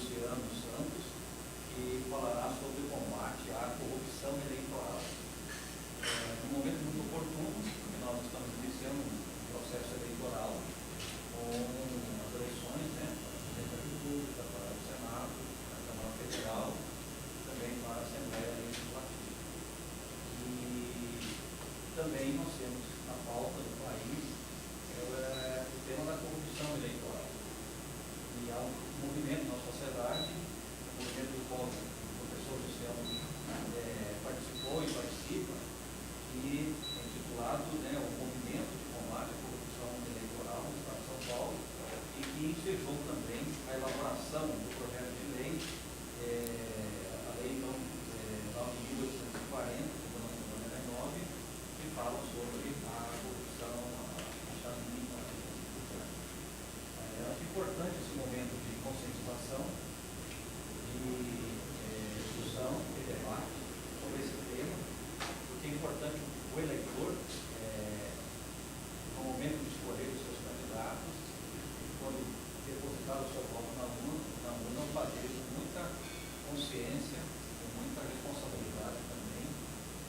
Luciano Santos, que falará sobre o combate à corrupção eleitoral. No momento muito oportuno, porque nós estamos iniciando um processo eleitoral com as eleições, né, para a República, para o Senado, para a Câmara Federal, também para a Assembleia Legislativa. E também nós temos na pauta do país o tema da corrupção eleitoral. E há um movimento na sociedade, um movimento do qual o professor Luciano participou e participa, que é intitulado, né, o Movimento de Combate à Corrupção Eleitoral no Estado de São Paulo, e que ensejou também a elaboração do projeto de lei, a lei então, 9.840, de 1999, que fala sobre a corrupção, a chave limpa. Eu acho importante esse momento de conscientização, de discussão e debate sobre esse tema, porque é importante o eleitor, no momento de escolher os seus candidatos, quando depositar o seu voto na urna, fazer com muita consciência, com muita responsabilidade também,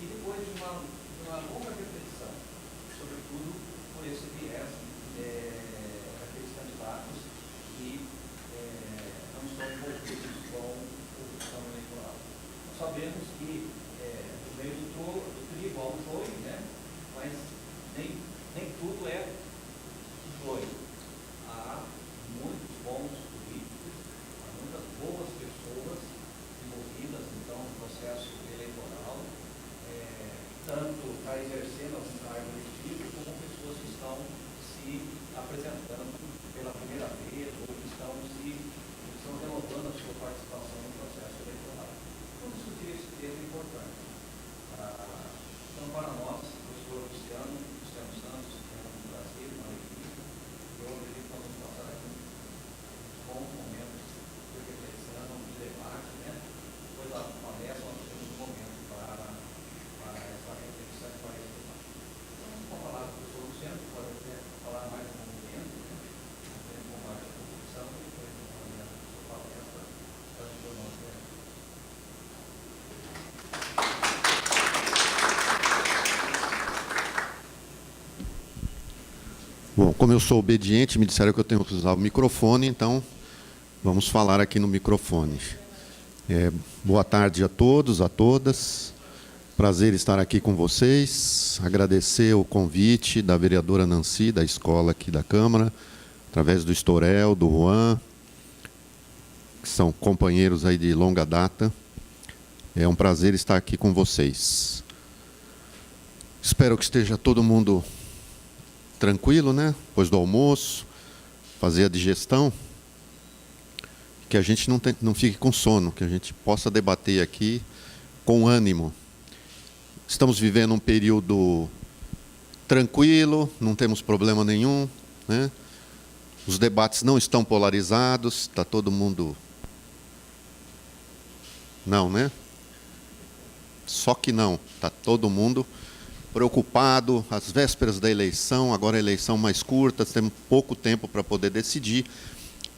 e depois de uma longa reflexão, sobretudo por esse viés daqueles candidatos que não estão envolvidos com corrupção eleitoral. Nós sabemos que no meio do trigo há um joio, né? Mas nem tudo é joio. Há muitos bons políticos, há muitas boas pessoas envolvidas então, no processo eleitoral, tanto para exercer algum cargo eletivo, como pessoas que estão se apresentando pela primeira vez ou que estão renovando a sua participação no processo eleitoral. Vamos discutir esse tema importante. Então, para nós, o professor Luciano Santos, que é um prazer, uma alegria, eu acredito que nós vamos passar aqui bons momentos de reflexão, de debate, né? Depois da palestra, nós temos um momento para essa reflexão e para esse debate. Então, vamos falar do professor Luciano, que pode até falar mais do movimento, né? De combate à corrupção, e depois de fazer a sua palestra, para o nosso evento. Bom, como eu sou obediente, me disseram que eu tenho que usar o microfone, então vamos falar aqui no microfone. Boa tarde a todos, a todas. Prazer estar aqui com vocês. Agradecer o convite da vereadora Nancy, da escola aqui da Câmara, através do Estorel, do Juan, que são companheiros aí de longa data. É um prazer estar aqui com vocês. Espero que esteja todo mundo tranquilo, né? Depois do almoço, fazer a digestão, que a gente não fique com sono, que a gente possa debater aqui com ânimo. Estamos vivendo um período tranquilo, não temos problema nenhum, né? Os debates não estão polarizados, está todo mundo... Não, né? Só que não, está todo mundo preocupado, às vésperas da eleição, agora a eleição mais curta, temos pouco tempo para poder decidir,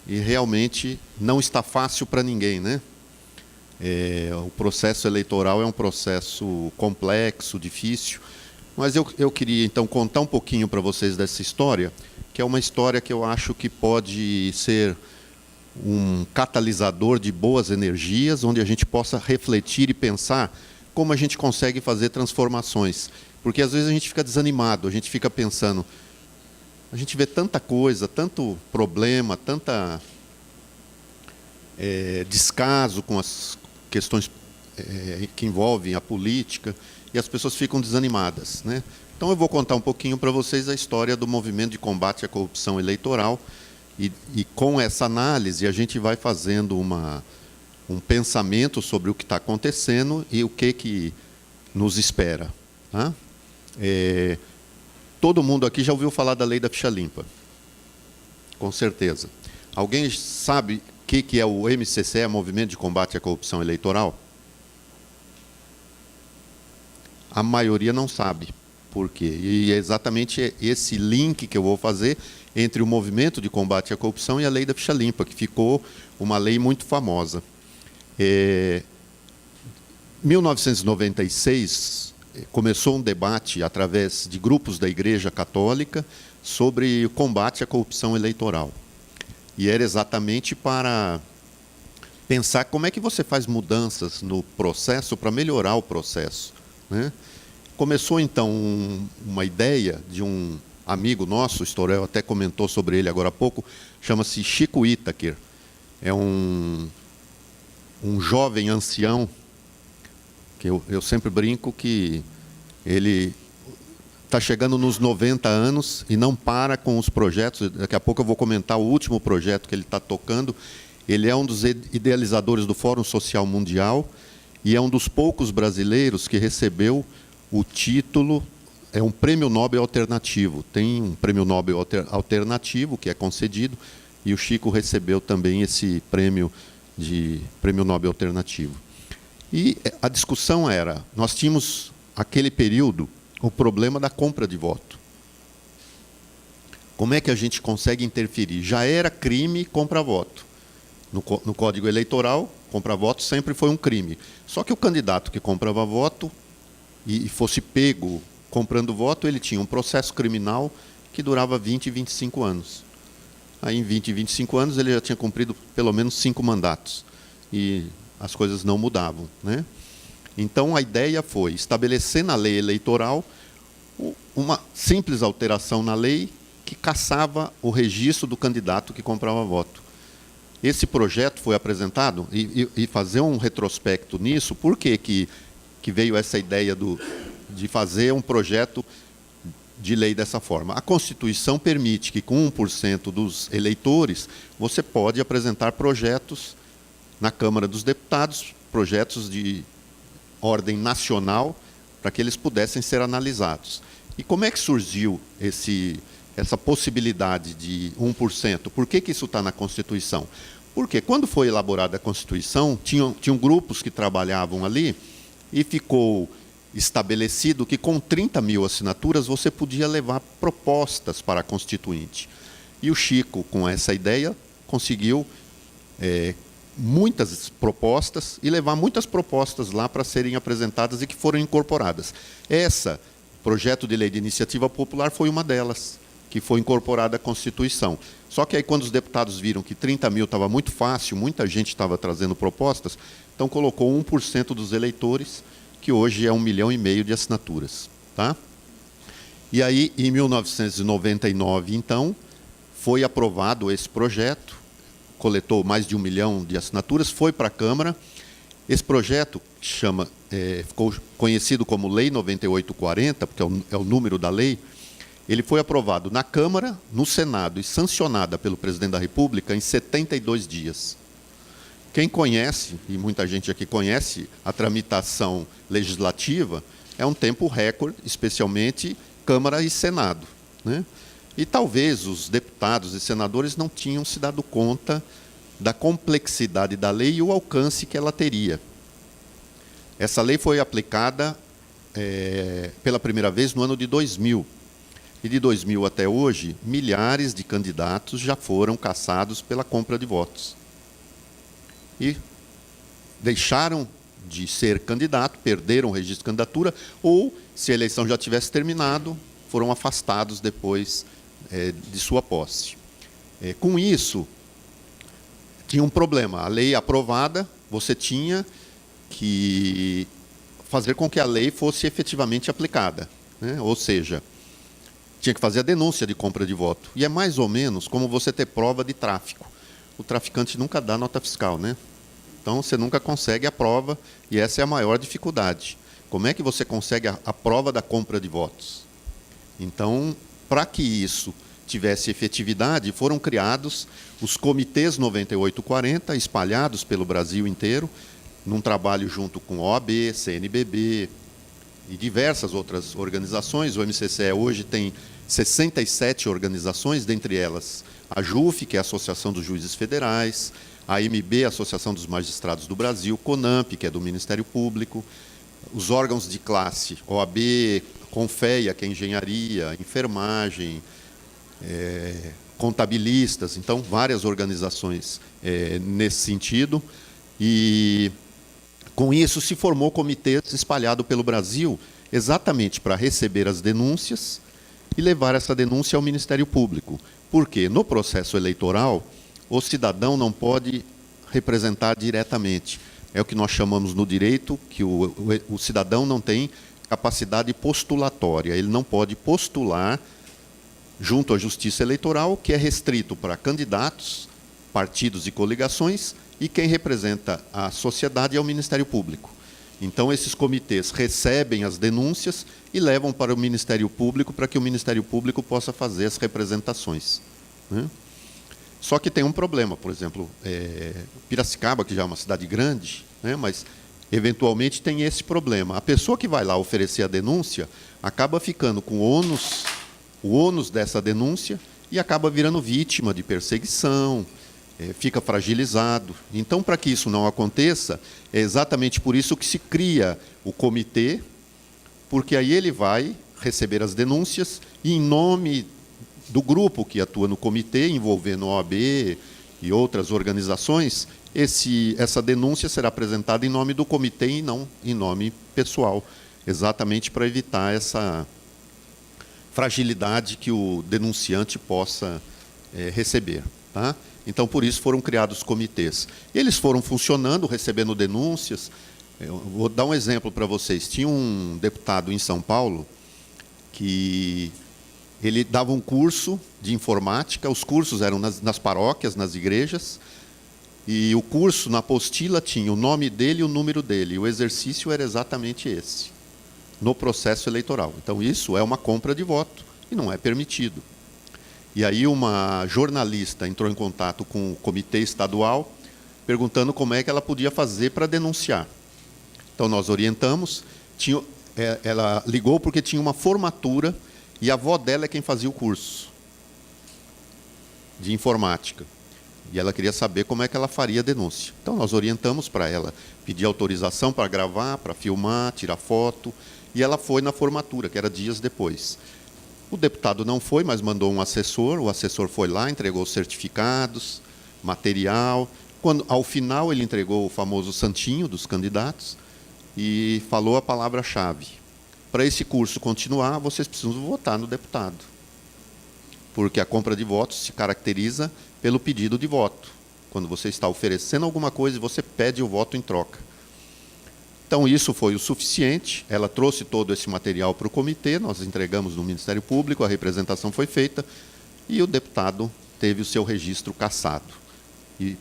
e realmente não está fácil para ninguém, né? O processo eleitoral é um processo complexo, difícil, mas eu queria então contar um pouquinho para vocês dessa história, que é uma história que eu acho que pode ser um catalisador de boas energias, onde a gente possa refletir e pensar como a gente consegue fazer transformações. Porque às vezes a gente fica desanimado, a gente fica pensando, a gente vê tanta coisa, tanto problema, tanta descaso com as questões que envolvem a política, e as pessoas ficam desanimadas, né? Então eu vou contar um pouquinho para vocês a história do movimento de combate à corrupção eleitoral, e com essa análise a gente vai fazendo um pensamento sobre o que está acontecendo e o que nos espera, tá? Todo mundo aqui já ouviu falar da lei da ficha limpa, com certeza. Alguém sabe o que é o MCC, Movimento de Combate à Corrupção Eleitoral? A maioria não sabe. por quê. E é exatamente esse link que eu vou fazer entre o movimento de combate à corrupção e a lei da ficha limpa, que ficou uma lei muito famosa. Em 1996, começou um debate através de grupos da Igreja Católica sobre o combate à corrupção eleitoral. E era exatamente para pensar como é que você faz mudanças no processo para melhorar o processo, né? Começou, então, uma ideia de um amigo nosso, o Storel até comentou sobre ele agora há pouco, chama-se Chico Itaker. É um jovem ancião, que eu sempre brinco que ele está chegando nos 90 anos e não para com os projetos. Daqui a pouco eu vou comentar o último projeto que ele está tocando. Ele é um dos idealizadores do Fórum Social Mundial e é um dos poucos brasileiros que recebeu o título, é um prêmio Nobel alternativo. Tem um prêmio Nobel alternativo que é concedido, e o Chico recebeu também esse prêmio Nobel alternativo. E a discussão era, nós tínhamos, aquele período, o problema da compra de voto. Como é que a gente consegue interferir? Já era crime comprar voto. No Código Eleitoral, comprar voto sempre foi um crime. Só que o candidato que comprava voto e fosse pego comprando voto, ele tinha um processo criminal que durava 20 e 25 anos. Aí, em 20 e 25 anos, ele já tinha cumprido pelo menos 5 mandatos. E as coisas não mudavam, né? Então, a ideia foi estabelecer na lei eleitoral uma simples alteração na lei que cassava o registro do candidato que comprava voto. Esse projeto foi apresentado, e fazer um retrospecto nisso, por que veio essa ideia de fazer um projeto de lei dessa forma? A Constituição permite que, com 1% dos eleitores, você pode apresentar projetos na Câmara dos Deputados, projetos de ordem nacional, para que eles pudessem ser analisados. E como é que surgiu essa possibilidade de 1%? Por que isso está na Constituição? Porque quando foi elaborada a Constituição, tinham grupos que trabalhavam ali e ficou estabelecido que com 30 mil assinaturas você podia levar propostas para a Constituinte. E o Chico, com essa ideia, conseguiu muitas propostas e levar muitas propostas lá para serem apresentadas e que foram incorporadas. Esse projeto de lei de iniciativa popular foi uma delas, que foi incorporada à Constituição. Só que aí, quando os deputados viram que 30 mil estava muito fácil, muita gente estava trazendo propostas, então colocou 1% dos eleitores, que hoje é 1,5 milhão de assinaturas. Tá? E aí, em 1999, então, foi aprovado esse projeto, coletou mais de 1 milhão de assinaturas, foi para a Câmara. Esse projeto ficou conhecido como Lei 9840, porque é o número da lei. Ele foi aprovado na Câmara, no Senado e sancionada pelo presidente da República em 72 dias. Quem conhece, e muita gente aqui conhece, a tramitação legislativa, é um tempo recorde, especialmente Câmara e Senado, né? E talvez os deputados e senadores não tinham se dado conta da complexidade da lei e o alcance que ela teria. Essa lei foi aplicada pela primeira vez no ano de 2000. E de 2000 até hoje, milhares de candidatos já foram cassados pela compra de votos. E deixaram de ser candidato, perderam o registro de candidatura, ou, se a eleição já tivesse terminado, foram afastados depois de sua posse. Com isso, tinha um problema. A lei aprovada, você tinha que fazer com que a lei fosse efetivamente aplicada, né? Ou seja, tinha que fazer a denúncia de compra de voto. E é mais ou menos como você ter prova de tráfico. O traficante nunca dá nota fiscal, né? Então, você nunca consegue a prova, e essa é a maior dificuldade. Como é que você consegue a prova da compra de votos? Então, para que isso tivesse efetividade, foram criados os comitês 9840, espalhados pelo Brasil inteiro, num trabalho junto com OAB, CNBB e diversas outras organizações. O MCCE hoje tem 67 organizações, dentre elas a JUF, que é a Associação dos Juízes Federais, a AMB, a Associação dos Magistrados do Brasil, CONAMP, que é do Ministério Público, os órgãos de classe, OAB, Confeia, que é engenharia, enfermagem, contabilistas, então várias organizações nesse sentido, e com isso se formou comitês espalhado pelo Brasil, exatamente para receber as denúncias e levar essa denúncia ao Ministério Público. Porque no processo eleitoral, o cidadão não pode representar diretamente. É o que nós chamamos no direito, que o cidadão não tem capacidade postulatória, ele não pode postular junto à Justiça Eleitoral, que é restrito para candidatos, partidos e coligações, e quem representa a sociedade é o Ministério Público. Então, esses comitês recebem as denúncias e levam para o Ministério Público para que o Ministério Público possa fazer as representações, né? Só que tem um problema, por exemplo, Piracicaba, que já é uma cidade grande, né, mas eventualmente tem esse problema. A pessoa que vai lá oferecer a denúncia acaba ficando com o ônus dessa denúncia e acaba virando vítima de perseguição, fica fragilizado. Então, para que isso não aconteça, é exatamente por isso que se cria o comitê, porque aí ele vai receber as denúncias e, em nome do grupo que atua no comitê, envolvendo a OAB e outras organizações, essa denúncia será apresentada em nome do comitê e não em nome pessoal, exatamente para evitar essa fragilidade que o denunciante possa receber, tá? Então, por isso foram criados comitês. Eles foram funcionando, recebendo denúncias. Eu vou dar um exemplo para vocês. Tinha um deputado em São Paulo que ele dava um curso de informática. Os cursos eram nas paróquias, nas igrejas, e o curso, na apostila, tinha o nome dele e o número dele. E o exercício era exatamente esse, no processo eleitoral. Então, isso é uma compra de voto e não é permitido. E aí uma jornalista entrou em contato com o comitê estadual, perguntando como é que ela podia fazer para denunciar. Então, nós orientamos. Ela ligou porque tinha uma formatura e a avó dela é quem fazia o curso de informática. E ela queria saber como é que ela faria a denúncia. Então, nós orientamos para ela pedir autorização para gravar, para filmar, tirar foto. E ela foi na formatura, que era dias depois. O deputado não foi, mas mandou um assessor. O assessor foi lá, entregou os certificados, material. Ao final, ele entregou o famoso santinho dos candidatos e falou a palavra-chave. Para esse curso continuar, vocês precisam votar no deputado, porque a compra de votos se caracteriza pelo pedido de voto. Quando você está oferecendo alguma coisa, você pede o voto em troca. Então, isso foi o suficiente. Ela trouxe todo esse material para o comitê, nós entregamos no Ministério Público, a representação foi feita, e o deputado teve o seu registro cassado. E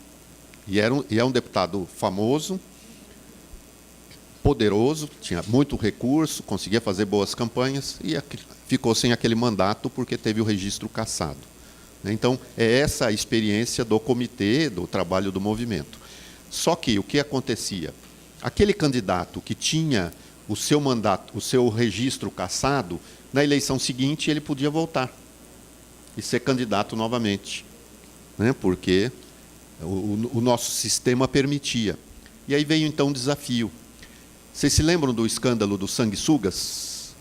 é um deputado famoso, poderoso, tinha muito recurso, conseguia fazer boas campanhas, e ficou sem aquele mandato porque teve o registro cassado. Então, é essa a experiência do comitê, do trabalho do movimento. Só que o que acontecia? Aquele candidato que tinha o seu mandato, o seu registro cassado, na eleição seguinte ele podia voltar e ser candidato novamente, né? Porque o nosso sistema permitia. E aí veio então um desafio. Vocês se lembram do escândalo dos sanguessugas?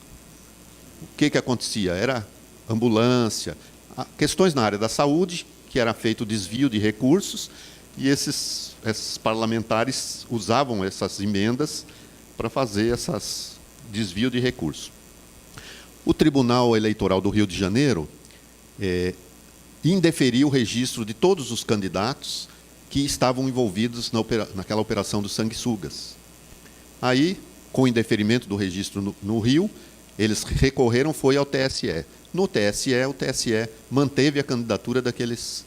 O que acontecia? Era ambulância, questões na área da saúde, que era feito desvio de recursos, e esses parlamentares usavam essas emendas para fazer esses desvio de recursos. O Tribunal Eleitoral do Rio de Janeiro indeferiu o registro de todos os candidatos que estavam envolvidos naquela operação dos sanguessugas. Aí, com o indeferimento do registro no Rio, eles recorreram, foi ao TSE. No TSE, o TSE manteve a candidatura daqueles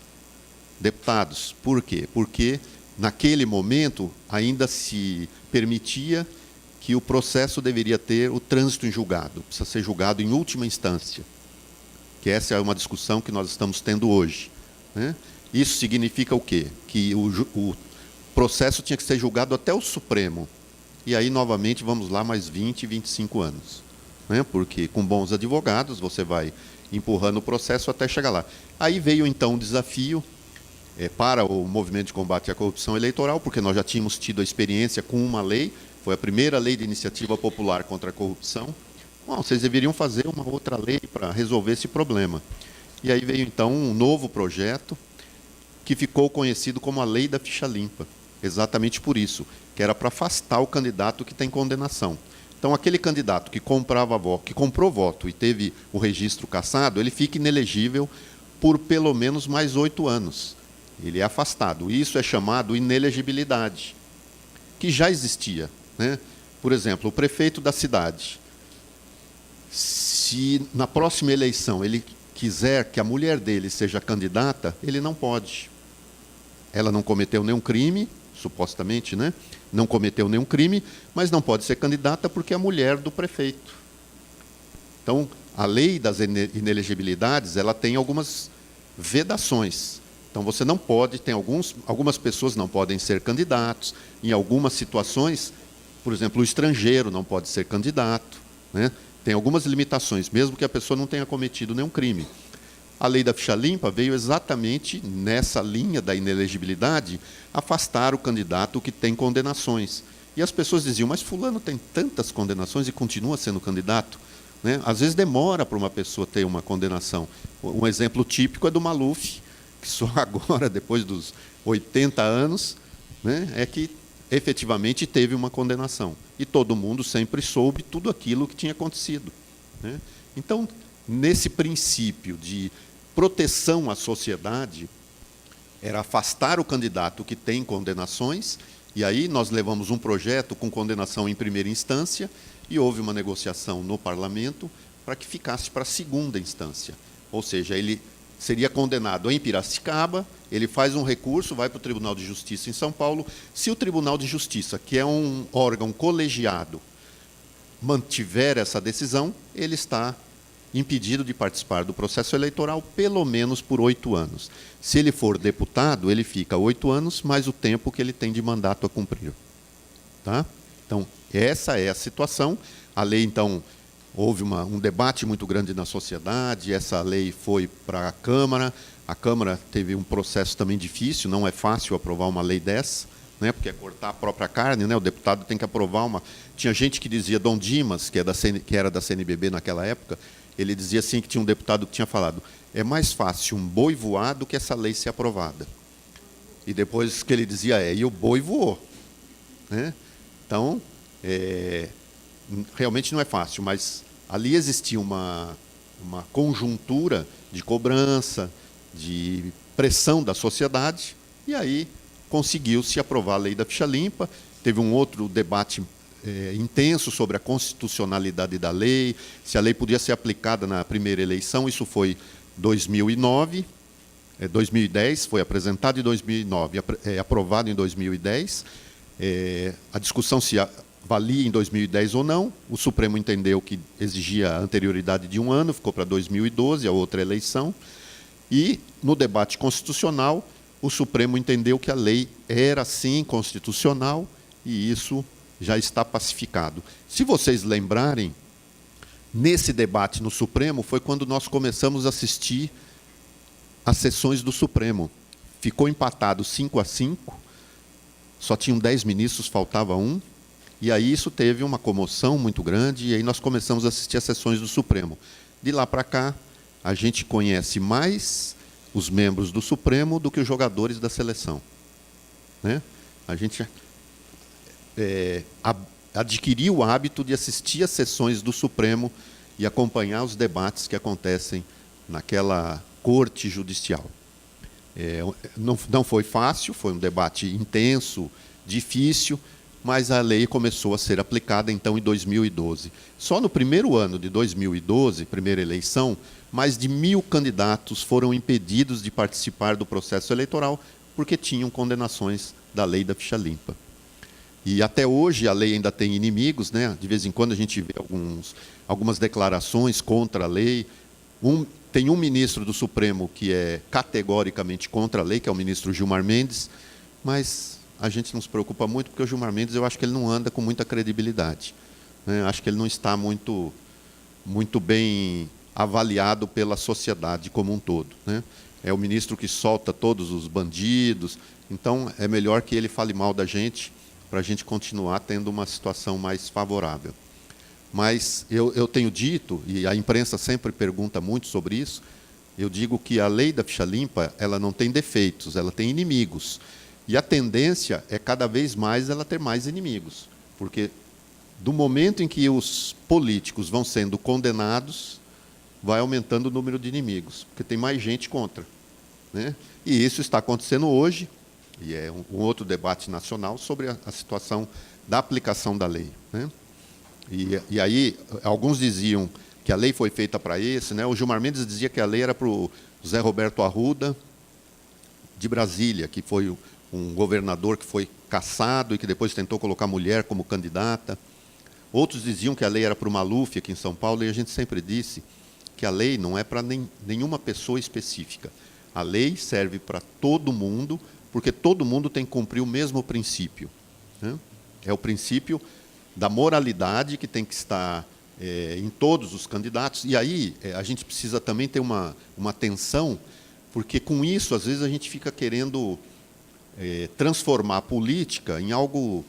deputados. Por quê? Porque, naquele momento, ainda se permitia que o processo deveria ter o trânsito em julgado, precisa ser julgado em última instância, que essa é uma discussão que nós estamos tendo hoje, né? Isso significa o quê? Que o processo tinha que ser julgado até o Supremo. E aí, novamente, vamos lá, mais 20, 25 anos. Né? Porque, com bons advogados, você vai empurrando o processo até chegar lá. Aí veio, então, um desafio para o movimento de combate à corrupção eleitoral, porque nós já tínhamos tido a experiência com uma lei, foi a primeira lei de iniciativa popular contra a corrupção, Bom, vocês deveriam fazer uma outra lei para resolver esse problema. E aí veio, então, um novo projeto que ficou conhecido como a Lei da Ficha Limpa, exatamente por isso, que era para afastar o candidato que tem condenação. Então, aquele candidato que comprou voto e teve o registro cassado, ele fica inelegível por pelo menos mais 8 anos. Ele é afastado. Isso é chamado inelegibilidade, que já existia, né? Por exemplo, o prefeito da cidade, se na próxima eleição ele quiser que a mulher dele seja candidata, ele não pode. Ela não cometeu nenhum crime, supostamente, né? Não cometeu nenhum crime, mas não pode ser candidata porque é a mulher do prefeito. Então, a lei das inelegibilidades, ela tem algumas vedações. Então, você não pode, algumas pessoas não podem ser candidatos, em algumas situações, por exemplo, o estrangeiro não pode ser candidato, né? Tem algumas limitações, mesmo que a pessoa não tenha cometido nenhum crime. A lei da ficha limpa veio exatamente nessa linha da inelegibilidade, afastar o candidato que tem condenações. E as pessoas diziam, mas fulano tem tantas condenações e continua sendo candidato, né? Às vezes demora para uma pessoa ter uma condenação. Um exemplo típico é do Maluf, que só agora, depois dos 80 anos, né, é que efetivamente teve uma condenação. E todo mundo sempre soube tudo aquilo que tinha acontecido, né? Então, nesse princípio de proteção à sociedade, era afastar o candidato que tem condenações, e aí nós levamos um projeto com condenação em primeira instância, e houve uma negociação no parlamento para que ficasse para a segunda instância. Ou seja, ele seria condenado em Piracicaba, ele faz um recurso, vai para o Tribunal de Justiça em São Paulo. Se o Tribunal de Justiça, que é um órgão colegiado, mantiver essa decisão, ele está impedido de participar do processo eleitoral pelo menos por 8 anos. Se ele for deputado, ele fica 8 anos, mais o tempo que ele tem de mandato a cumprir. Tá? Então, essa é a situação. A lei, então, houve um debate muito grande na sociedade, essa lei foi para a Câmara teve um processo também difícil, não é fácil aprovar uma lei dessa, né, porque é cortar a própria carne, né, o deputado tem que aprovar uma... Tinha gente que dizia, Dom Dimas, que era da CNBB naquela época, ele dizia assim que tinha um deputado que tinha falado, é mais fácil um boi voar do que essa lei ser aprovada. E depois que ele dizia, e o boi voou, né? Então, realmente não é fácil, mas ali existia uma conjuntura de cobrança, de pressão da sociedade, e aí conseguiu-se aprovar a lei da ficha limpa. Teve um outro debate intenso sobre a constitucionalidade da lei, se a lei podia ser aplicada na primeira eleição. Isso foi 2009, 2010, foi apresentado em 2009, aprovado em 2010. A discussão se valia em 2010 ou não, o Supremo entendeu que exigia a anterioridade de 1 ano, ficou para 2012, a outra eleição, e no debate constitucional, o Supremo entendeu que a lei era sim constitucional, e isso já está pacificado. Se vocês lembrarem, nesse debate no Supremo foi quando nós começamos a assistir às sessões do Supremo. Ficou empatado 5-5, só tinham 10 ministros, faltava um, e aí isso teve uma comoção muito grande, e aí nós começamos a assistir às sessões do Supremo. De lá para cá, a gente conhece mais os membros do Supremo do que os jogadores da seleção, né? A gente adquiriu o hábito de assistir às sessões do Supremo e acompanhar os debates que acontecem naquela corte judicial. Não foi fácil, foi um debate intenso, difícil, mas a lei começou a ser aplicada, então, em 2012. Só no primeiro ano de 2012, primeira eleição, mais de 1.000 candidatos foram impedidos de participar do processo eleitoral porque tinham condenações da lei da ficha limpa. E até hoje a lei ainda tem inimigos, né? De vez em quando a gente vê algumas declarações contra a lei. Tem um ministro do Supremo que é categoricamente contra a lei, que é o ministro Gilmar Mendes, mas a gente não se preocupa muito, porque o Gilmar Mendes, eu acho que ele não anda com muita credibilidade, né? Acho que ele não está muito bem avaliado pela sociedade como um todo, né? É o ministro que solta todos os bandidos, então é melhor que ele fale mal da gente, para a gente continuar tendo uma situação mais favorável. Mas eu tenho dito, e a imprensa sempre pergunta muito sobre isso, eu digo que a lei da ficha limpa, ela não tem defeitos, ela tem inimigos. E a tendência é cada vez mais ela ter mais inimigos. Porque do momento em que os políticos vão sendo condenados, vai aumentando o número de inimigos, porque tem mais gente contra, né? E isso está acontecendo hoje, e é um outro debate nacional sobre a situação da aplicação da lei, né? E aí, alguns diziam que a lei foi feita para esse, né? O Gilmar Mendes dizia que a lei era para o Zé Roberto Arruda, de Brasília, que foi um governador que foi cassado e que depois tentou colocar mulher como candidata. Outros diziam que a lei era para o Maluf, aqui em São Paulo, e a gente sempre disse que a lei não é para nenhuma pessoa específica. A lei serve para todo mundo, porque todo mundo tem que cumprir o mesmo princípio, né? É o princípio da moralidade que tem que estar em todos os candidatos. E aí a gente precisa também ter uma atenção, porque com isso, às vezes, a gente fica querendo transformar a política em algo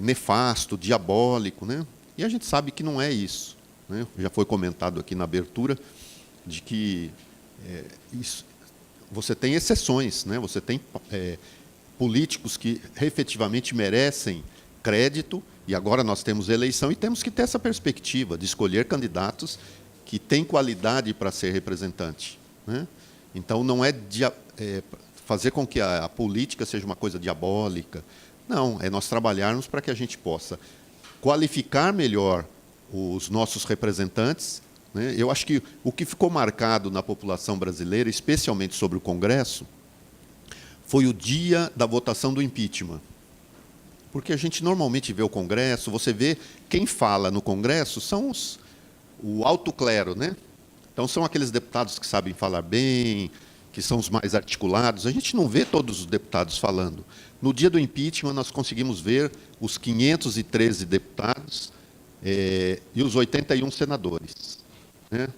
nefasto, diabólico, né? E a gente sabe que não é isso, né? Já foi comentado aqui na abertura de que você tem exceções, né? Você tem políticos que efetivamente merecem crédito, e agora nós temos eleição e temos que ter essa perspectiva de escolher candidatos que têm qualidade para ser representante, né? Então, não é fazer com que a política seja uma coisa diabólica. Não, é nós trabalharmos para que a gente possa qualificar melhor os nossos representantes, né? Eu acho que o que ficou marcado na população brasileira, especialmente sobre o Congresso, foi o dia da votação do impeachment. Porque a gente normalmente vê o Congresso, você vê quem fala no Congresso são o alto clero, né? Então, são aqueles deputados que sabem falar bem, que são os mais articulados. A gente não vê todos os deputados falando. No dia do impeachment, nós conseguimos ver os 513 deputados e os 81 senadores, né?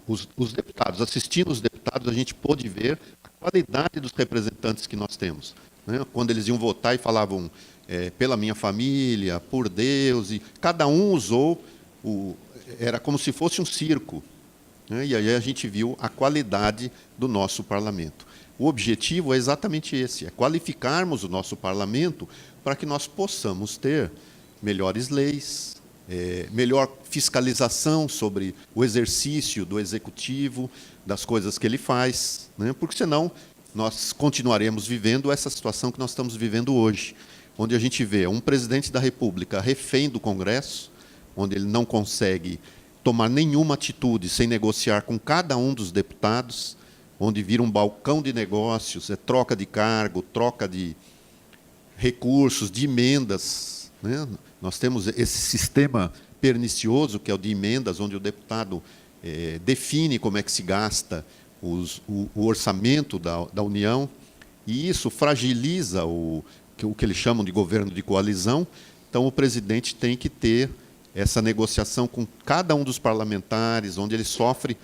Os deputados, assistindo os deputados, a gente pôde ver a qualidade dos representantes que nós temos, né? Quando eles iam votar e falavam pela minha família, por Deus, e cada um usou, era como se fosse um circo, né? E aí a gente viu a qualidade do nosso parlamento. O objetivo é exatamente esse, é qualificarmos o nosso parlamento para que nós possamos ter melhores leis, melhor fiscalização sobre o exercício do executivo, das coisas que ele faz, né? Porque senão nós continuaremos vivendo essa situação que nós estamos vivendo hoje, onde a gente vê um presidente da República refém do Congresso, onde ele não consegue tomar nenhuma atitude sem negociar com cada um dos deputados, onde vira um balcão de negócios, troca de cargo, troca de recursos, de emendas, né? Nós temos esse sistema pernicioso, que é o de emendas, onde o deputado define como é que se gasta o orçamento da União, e isso fragiliza o que eles chamam de governo de coalizão. Então, o presidente tem que ter essa negociação com cada um dos parlamentares, onde ele sofre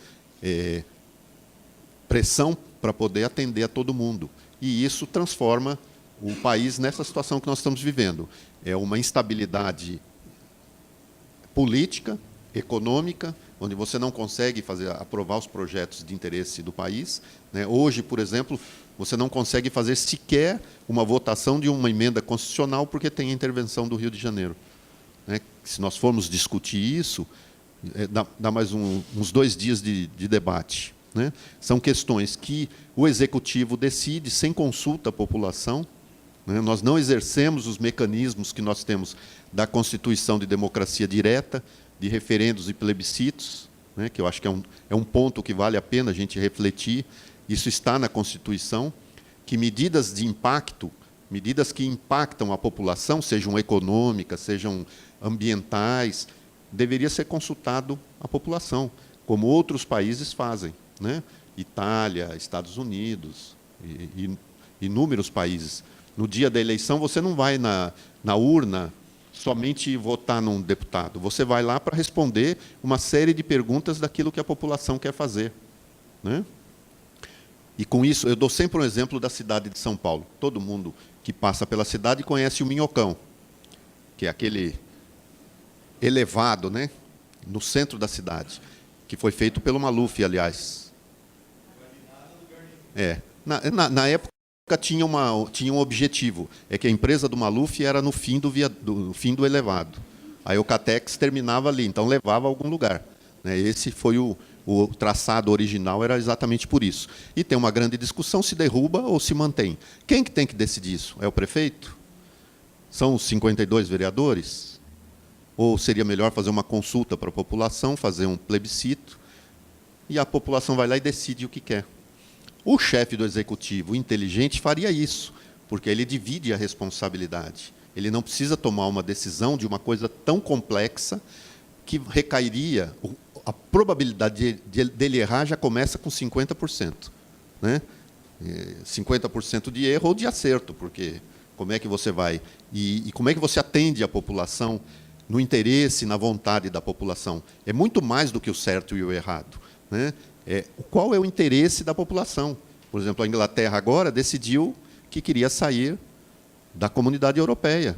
pressão para poder atender a todo mundo. E isso transforma o país nessa situação que nós estamos vivendo. É uma instabilidade política, econômica, onde você não consegue aprovar os projetos de interesse do país, né? Hoje, por exemplo, você não consegue fazer sequer uma votação de uma emenda constitucional porque tem a intervenção do Rio de Janeiro, né? Se nós formos discutir isso, dá mais uns 2 dias de debate, né? São questões que o Executivo decide sem consulta à população, né? Nós não exercemos os mecanismos que nós temos da Constituição de democracia direta, de referendos e plebiscitos, né? Que eu acho que é um ponto que vale a pena a gente refletir. Isso está na Constituição, que medidas de impacto, medidas que impactam a população, sejam econômicas, sejam ambientais, deveria ser consultado a população, como outros países fazem, né? Itália, Estados Unidos e inúmeros países. No dia da eleição, você não vai na urna somente votar num deputado, você vai lá para responder uma série de perguntas daquilo que a população quer fazer, né? E, com isso, eu dou sempre um exemplo da cidade de São Paulo. Todo mundo que passa pela cidade conhece o Minhocão, que é aquele elevado, né, no centro da cidade, que foi feito pelo Maluf, aliás. Na época tinha um objetivo, é que a empresa do Maluf era no fim do elevado. Aí o Catex terminava ali, então levava a algum lugar. Né? Esse foi o traçado original, era exatamente por isso. E tem uma grande discussão se derruba ou se mantém. Quem que tem que decidir isso? É o prefeito? São os 52 vereadores? Ou seria melhor fazer uma consulta para a população, fazer um plebiscito, e a população vai lá e decide o que quer. O chefe do executivo inteligente faria isso, porque ele divide a responsabilidade. Ele não precisa tomar uma decisão de uma coisa tão complexa que recairia... A probabilidade dele errar já começa com 50%. Né? 50% de erro ou de acerto, porque como é que você vai... E como é que você atende a população no interesse, na vontade da população? É muito mais do que o certo e o errado. Né? Qual é o interesse da população? Por exemplo, a Inglaterra agora decidiu que queria sair da Comunidade Europeia.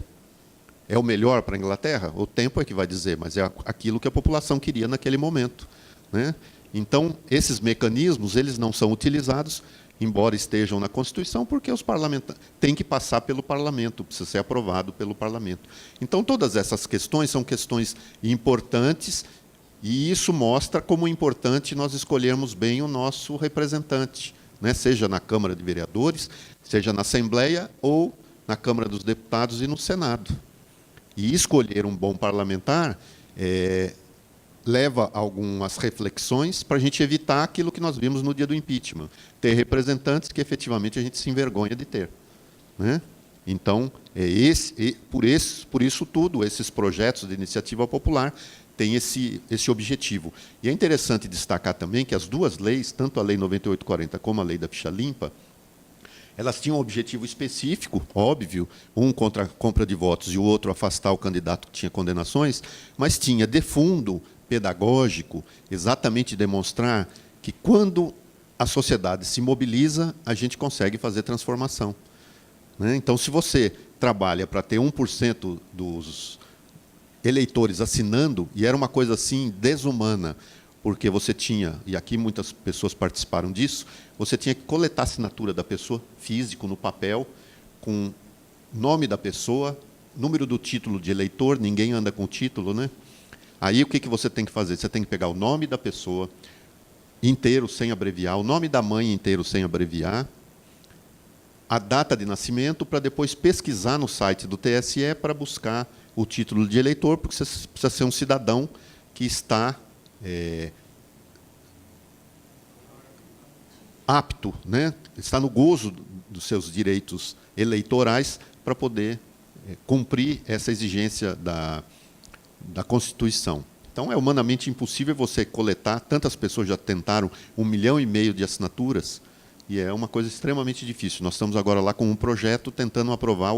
É o melhor para a Inglaterra? O tempo é que vai dizer, mas é aquilo que a população queria naquele momento. Né? Então, esses mecanismos eles não são utilizados, embora estejam na Constituição, porque os parlamentares têm que passar pelo Parlamento, precisa ser aprovado pelo Parlamento. Então, todas essas questões são questões importantes, e isso mostra como é importante nós escolhermos bem o nosso representante, né? Seja na Câmara de Vereadores, seja na Assembleia ou na Câmara dos Deputados e no Senado. E escolher um bom parlamentar leva algumas reflexões para a gente evitar aquilo que nós vimos no dia do impeachment, ter representantes que efetivamente a gente se envergonha de ter. Né? Então, por isso tudo, esses projetos de iniciativa popular têm esse objetivo. E é interessante destacar também que as duas leis, tanto a Lei 9840 como a Lei da Ficha Limpa, elas tinham um objetivo específico, óbvio, um contra a compra de votos e o outro afastar o candidato que tinha condenações, mas tinha de fundo pedagógico exatamente demonstrar que quando a sociedade se mobiliza, a gente consegue fazer transformação. Né? Então, se você trabalha para ter 1% dos eleitores assinando, e era uma coisa assim desumana, porque você tinha, e aqui muitas pessoas participaram disso, você tinha que coletar a assinatura da pessoa, físico, no papel, com nome da pessoa, número do título de eleitor, ninguém anda com título, né? Aí o que você tem que fazer? Você tem que pegar o nome da pessoa inteiro, sem abreviar, o nome da mãe inteiro, sem abreviar, a data de nascimento, para depois pesquisar no site do TSE para buscar o título de eleitor, porque você precisa ser um cidadão que está apto, né? Está no gozo dos seus direitos eleitorais para poder cumprir essa exigência da Constituição. Então, é humanamente impossível você coletar, tantas pessoas já tentaram 1,5 milhão de assinaturas, e é uma coisa extremamente difícil. Nós estamos agora lá com um projeto tentando aprovar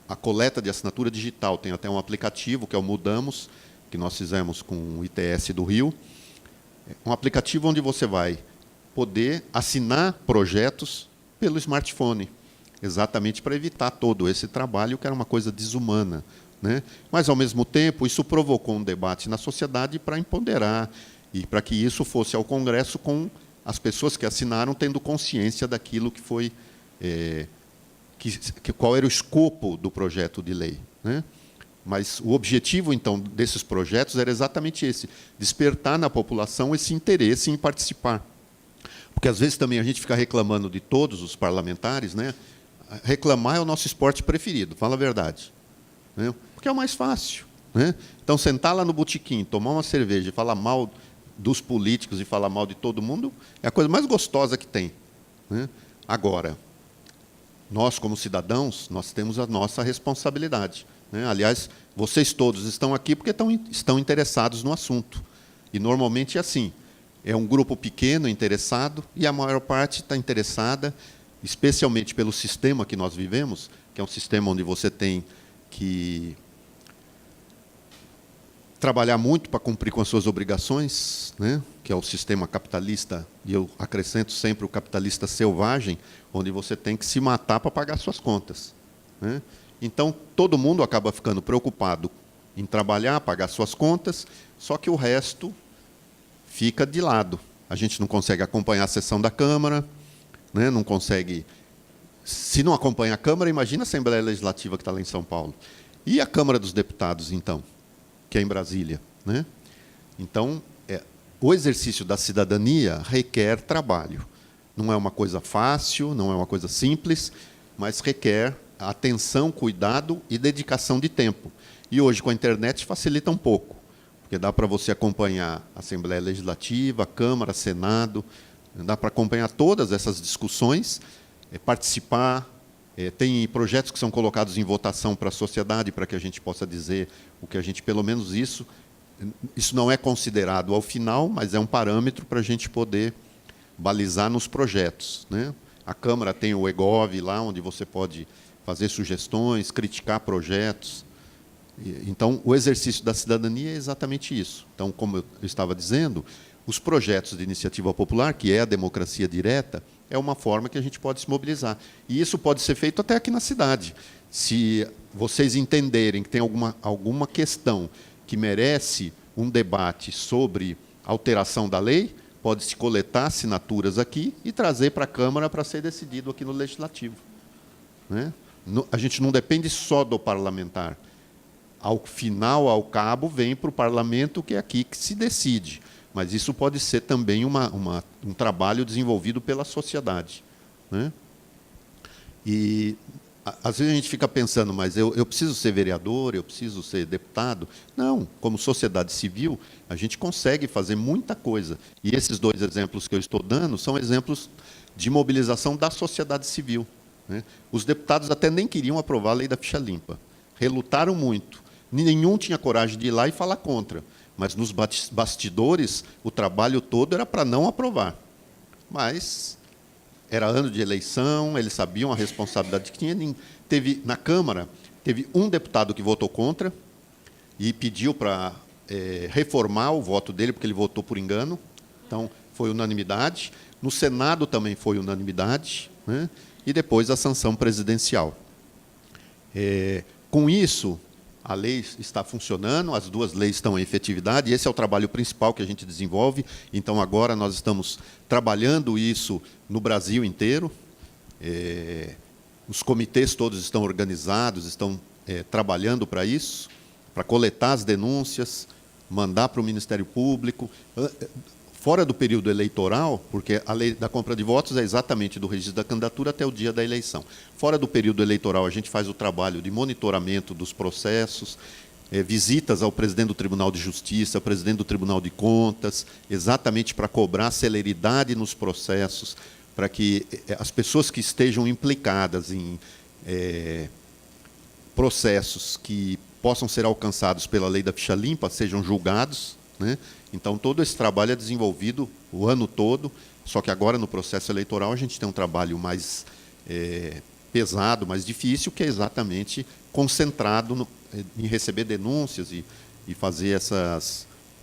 a coleta de assinatura digital. Tem até um aplicativo, que é o Mudamos, que nós fizemos com o ITS do Rio. Um aplicativo onde você vai poder assinar projetos pelo smartphone, exatamente para evitar todo esse trabalho, que era uma coisa desumana. Né? Mas, ao mesmo tempo, isso provocou um debate na sociedade para empoderar e para que isso fosse ao Congresso com as pessoas que assinaram tendo consciência daquilo que foi... qual era o escopo do projeto de lei. Né? Mas o objetivo, então, desses projetos era exatamente esse, despertar na população esse interesse em participar. Porque, às vezes, também a gente fica reclamando de todos os parlamentares, né? Reclamar é o nosso esporte preferido, fala a verdade. Né? Porque é o mais fácil. Né? Então, sentar lá no botequim, tomar uma cerveja e falar mal dos políticos e falar mal de todo mundo é a coisa mais gostosa que tem. Né? Agora, nós, como cidadãos, nós temos a nossa responsabilidade. Né? Aliás, vocês todos estão aqui porque estão interessados no assunto. E, normalmente, é assim. É um grupo pequeno interessado e a maior parte está interessada, especialmente pelo sistema que nós vivemos, que é um sistema onde você tem que trabalhar muito para cumprir com as suas obrigações, né? Que é o sistema capitalista, e eu acrescento sempre o capitalista selvagem, onde você tem que se matar para pagar suas contas. Né? Então, todo mundo acaba ficando preocupado em trabalhar, pagar suas contas, só que o resto fica de lado. A gente não consegue acompanhar a sessão da Câmara, né? Não consegue... Se não acompanha a Câmara, imagina a Assembleia Legislativa que está lá em São Paulo. E a Câmara dos Deputados, então, que é em Brasília, né? Então, o exercício da cidadania requer trabalho. Não é uma coisa fácil, não é uma coisa simples, mas requer atenção, cuidado e dedicação de tempo. E hoje, com a internet, facilita um pouco, porque dá para você acompanhar a Assembleia Legislativa, a Câmara, Senado, dá para acompanhar todas essas discussões, participar. Tem projetos que são colocados em votação para a sociedade, para que a gente possa dizer o que a gente, pelo menos isso não é considerado ao final, mas é um parâmetro para a gente poder balizar nos projetos, né? A Câmara tem o EGOV lá, onde você pode fazer sugestões, criticar projetos. Então, o exercício da cidadania é exatamente isso. Então, como eu estava dizendo, os projetos de iniciativa popular, que é a democracia direta, é uma forma que a gente pode se mobilizar. E isso pode ser feito até aqui na cidade. Se vocês entenderem que tem alguma questão que merece um debate sobre alteração da lei, pode-se coletar assinaturas aqui e trazer para a Câmara para ser decidido aqui no Legislativo, né? A gente não depende só do parlamentar. Ao final, ao cabo, vem para o parlamento, que é aqui que se decide. Mas isso pode ser também um trabalho desenvolvido pela sociedade, né? E, às vezes, a gente fica pensando, mas eu preciso ser vereador, eu preciso ser deputado? Não, como sociedade civil, a gente consegue fazer muita coisa. E esses dois exemplos que eu estou dando são exemplos de mobilização da sociedade civil, né? Os deputados até nem queriam aprovar a lei da ficha limpa. Relutaram muito. Nenhum tinha coragem de ir lá e falar contra. Mas, nos bastidores, o trabalho todo era para não aprovar. Mas era ano de eleição, eles sabiam a responsabilidade que tinha. Na Câmara, teve um deputado que votou contra e pediu para reformar o voto dele, porque ele votou por engano. Então, foi unanimidade. No Senado também foi unanimidade, né? E depois a sanção presidencial. Com isso, a lei está funcionando, as duas leis estão em efetividade, e esse é o trabalho principal que a gente desenvolve. Então, agora, nós estamos trabalhando isso no Brasil inteiro. Os comitês todos estão organizados, estão trabalhando para isso, para coletar as denúncias, mandar para o Ministério Público. Fora do período eleitoral, porque a lei da compra de votos é exatamente do registro da candidatura até o dia da eleição. Fora do período eleitoral, a gente faz o trabalho de monitoramento dos processos, visitas ao presidente do Tribunal de Justiça, ao presidente do Tribunal de Contas, exatamente para cobrar celeridade nos processos, para que as pessoas que estejam implicadas em processos que possam ser alcançados pela lei da ficha limpa sejam julgados, né? Então, todo esse trabalho é desenvolvido o ano todo, só que agora, no processo eleitoral, a gente tem um trabalho mais pesado, mais difícil, que é exatamente concentrado em receber denúncias e fazer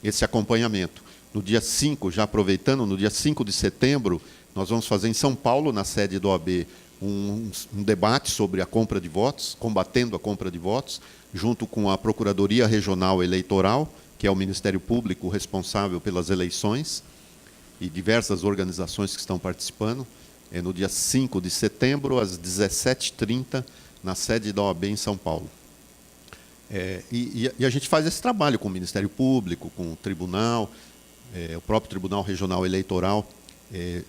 esse acompanhamento. No dia 5, já aproveitando, no dia 5 de setembro, nós vamos fazer em São Paulo, na sede do OAB, um debate sobre a compra de votos, combatendo a compra de votos, junto com a Procuradoria Regional Eleitoral, que é o Ministério Público responsável pelas eleições, e diversas organizações que estão participando, no dia 5 de setembro, às 17h30, na sede da OAB em São Paulo. E a gente faz esse trabalho com o Ministério Público, com o Tribunal, o próprio Tribunal Regional Eleitoral,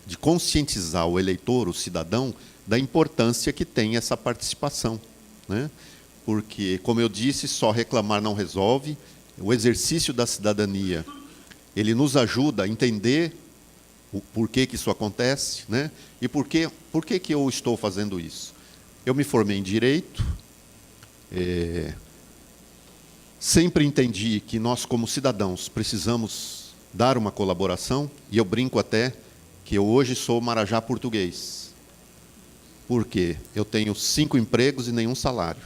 de conscientizar o eleitor, o cidadão, da importância que tem essa participação, né? Porque, como eu disse, só reclamar não resolve. O exercício da cidadania, ele nos ajuda a entender o porquê que isso acontece, né? E por que eu estou fazendo isso. Eu me formei em Direito, sempre entendi que nós, como cidadãos, precisamos dar uma colaboração, e eu brinco até que eu hoje sou marajá português. Por quê? Eu tenho 5 empregos e nenhum salário,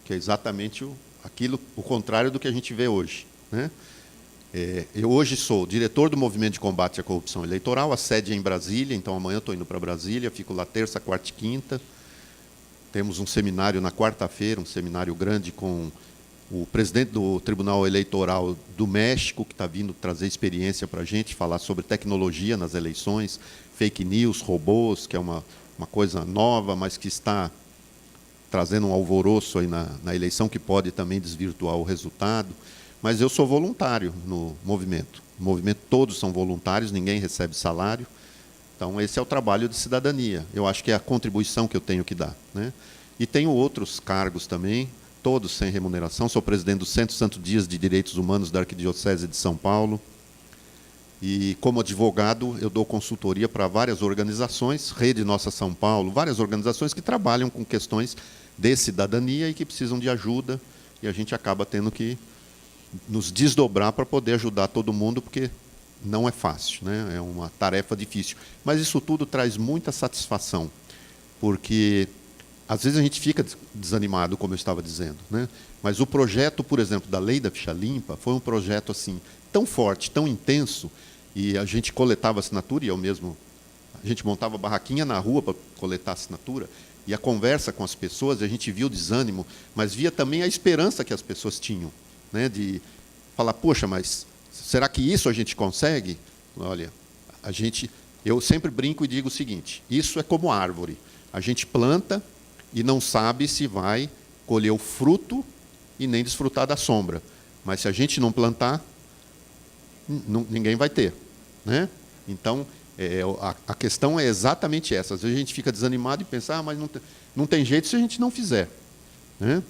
que é exatamente o contrário do que a gente vê hoje, né? Eu hoje sou diretor do Movimento de Combate à Corrupção Eleitoral, a sede é em Brasília, então amanhã estou indo para Brasília, fico lá terça, quarta e quinta. Temos um seminário na quarta-feira, um seminário grande com o presidente do Tribunal Eleitoral do México, que está vindo trazer experiência para a gente, falar sobre tecnologia nas eleições, fake news, robôs, que é uma coisa nova, mas que está trazendo um alvoroço aí na eleição, que pode também desvirtuar o resultado. Mas eu sou voluntário no movimento. No movimento todos são voluntários, ninguém recebe salário. Então, esse é o trabalho de cidadania. Eu acho que é a contribuição que eu tenho que dar, né? E tenho outros cargos também, todos sem remuneração. Sou presidente do Centro Santo Dias de Direitos Humanos da Arquidiocese de São Paulo. E, como advogado, eu dou consultoria para várias organizações, Rede Nossa São Paulo, várias organizações que trabalham com questões de cidadania e que precisam de ajuda, e a gente acaba tendo que nos desdobrar para poder ajudar todo mundo, porque não é fácil, né? É uma tarefa difícil. Mas isso tudo traz muita satisfação, porque às vezes a gente fica desanimado, como eu estava dizendo, né? Mas o projeto, por exemplo, da Lei da Ficha Limpa, foi um projeto assim tão forte, tão intenso, e a gente coletava assinatura, e eu mesmo, a gente montava barraquinha na rua para coletar assinatura, e a conversa com as pessoas, a gente via o desânimo, mas via também a esperança que as pessoas tinham, né? De falar, poxa, mas será que isso a gente consegue? Olha, eu sempre brinco e digo o seguinte: isso é como árvore. A gente planta e não sabe se vai colher o fruto e nem desfrutar da sombra. Mas se a gente não plantar, ninguém vai ter, né? Então, a questão é exatamente essa. Às vezes a gente fica desanimado e pensa, mas não tem jeito se a gente não fizer, né?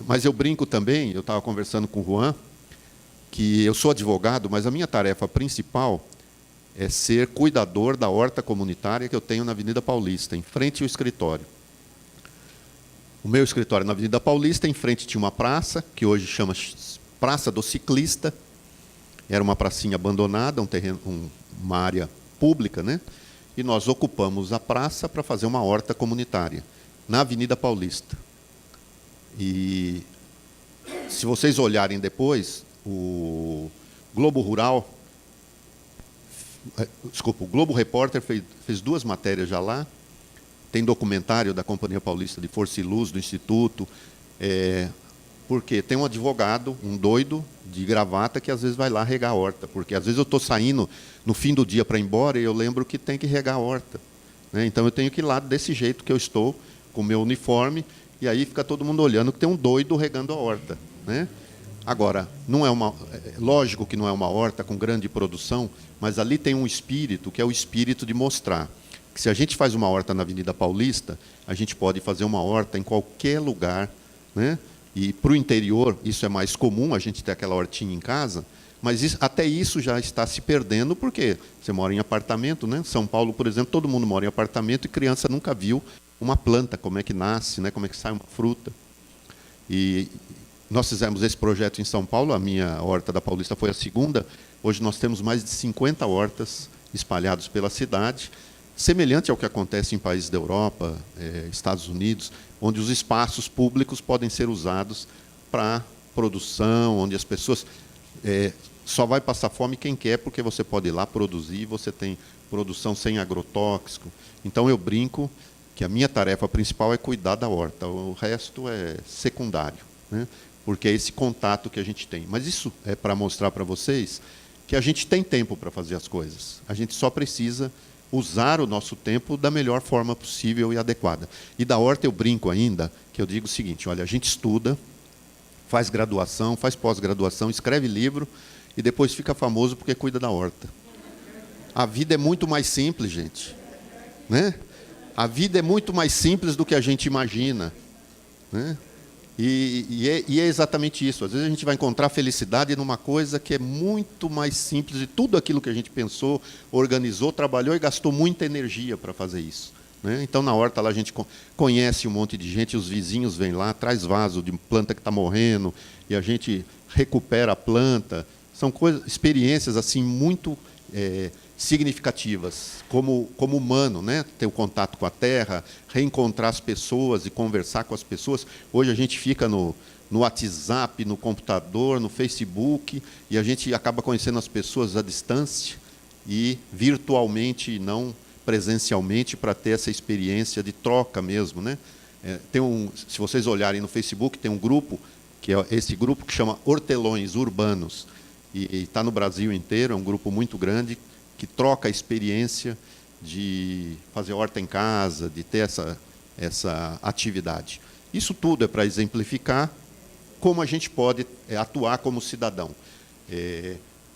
Mas eu brinco também, eu estava conversando com o Juan, que eu sou advogado, mas a minha tarefa principal é ser cuidador da horta comunitária que eu tenho na Avenida Paulista, em frente ao escritório. O meu escritório é na Avenida Paulista, em frente tinha uma praça, que hoje chama Praça do Ciclista. Era uma pracinha abandonada, um terreno, uma área pública, né? E nós ocupamos a praça para fazer uma horta comunitária, na Avenida Paulista. E, se vocês olharem depois, o Globo Rural, o Globo Repórter fez 2 matérias já lá, tem documentário da Companhia Paulista de Força e Luz, do Instituto, porque tem um advogado, um doido de gravata, que às vezes vai lá regar a horta, porque às vezes eu estou saindo no fim do dia para ir embora e eu lembro que tem que regar a horta, né? Então eu tenho que ir lá desse jeito que eu estou, com o meu uniforme, e aí fica todo mundo olhando que tem um doido regando a horta, né? Agora, lógico que não é uma horta com grande produção, mas ali tem um espírito, que é o espírito de mostrar que se a gente faz uma horta na Avenida Paulista, a gente pode fazer uma horta em qualquer lugar, né? E para o interior isso é mais comum, a gente ter aquela hortinha em casa, mas até isso já está se perdendo, porque você mora em apartamento, né? São Paulo, por exemplo, todo mundo mora em apartamento e criança nunca viu uma planta, como é que nasce, né? Como é que sai uma fruta. E nós fizemos esse projeto em São Paulo, a minha horta da Paulista foi a segunda. Hoje nós temos mais de 50 hortas espalhadas pela cidade, semelhante ao que acontece em países da Europa, Estados Unidos, onde os espaços públicos podem ser usados para produção, onde as pessoas só vai passar fome quem quer, porque você pode ir lá produzir, você tem produção sem agrotóxico. Então eu brinco que a minha tarefa principal é cuidar da horta, o resto é secundário, né? Porque é esse contato que a gente tem. Mas isso é para mostrar para vocês que a gente tem tempo para fazer as coisas. A gente só precisa usar o nosso tempo da melhor forma possível e adequada. E da horta eu brinco ainda, que eu digo o seguinte: olha, a gente estuda, faz graduação, faz pós-graduação, escreve livro e depois fica famoso porque cuida da horta. A vida é muito mais simples, gente, né? A vida é muito mais simples do que a gente imagina, né? E é exatamente isso. Às vezes a gente vai encontrar felicidade numa coisa que é muito mais simples, e tudo aquilo que a gente pensou, organizou, trabalhou e gastou muita energia para fazer isso, né? Então, na horta lá a gente conhece um monte de gente, os vizinhos vêm lá, traz vaso de planta que está morrendo, e a gente recupera a planta. São experiências assim muito significativas, como humano, né? Ter o contato com a terra, reencontrar as pessoas e conversar com as pessoas. Hoje a gente fica no WhatsApp, no computador, no Facebook, e a gente acaba conhecendo as pessoas à distância e virtualmente, e não presencialmente, para ter essa experiência de troca mesmo, né? Se vocês olharem no Facebook, tem um grupo que é esse grupo que chama Hortelões Urbanos, e está no Brasil inteiro, é um grupo muito grande, que troca a experiência de fazer horta em casa, de ter essa atividade. Isso tudo é para exemplificar como a gente pode atuar como cidadão.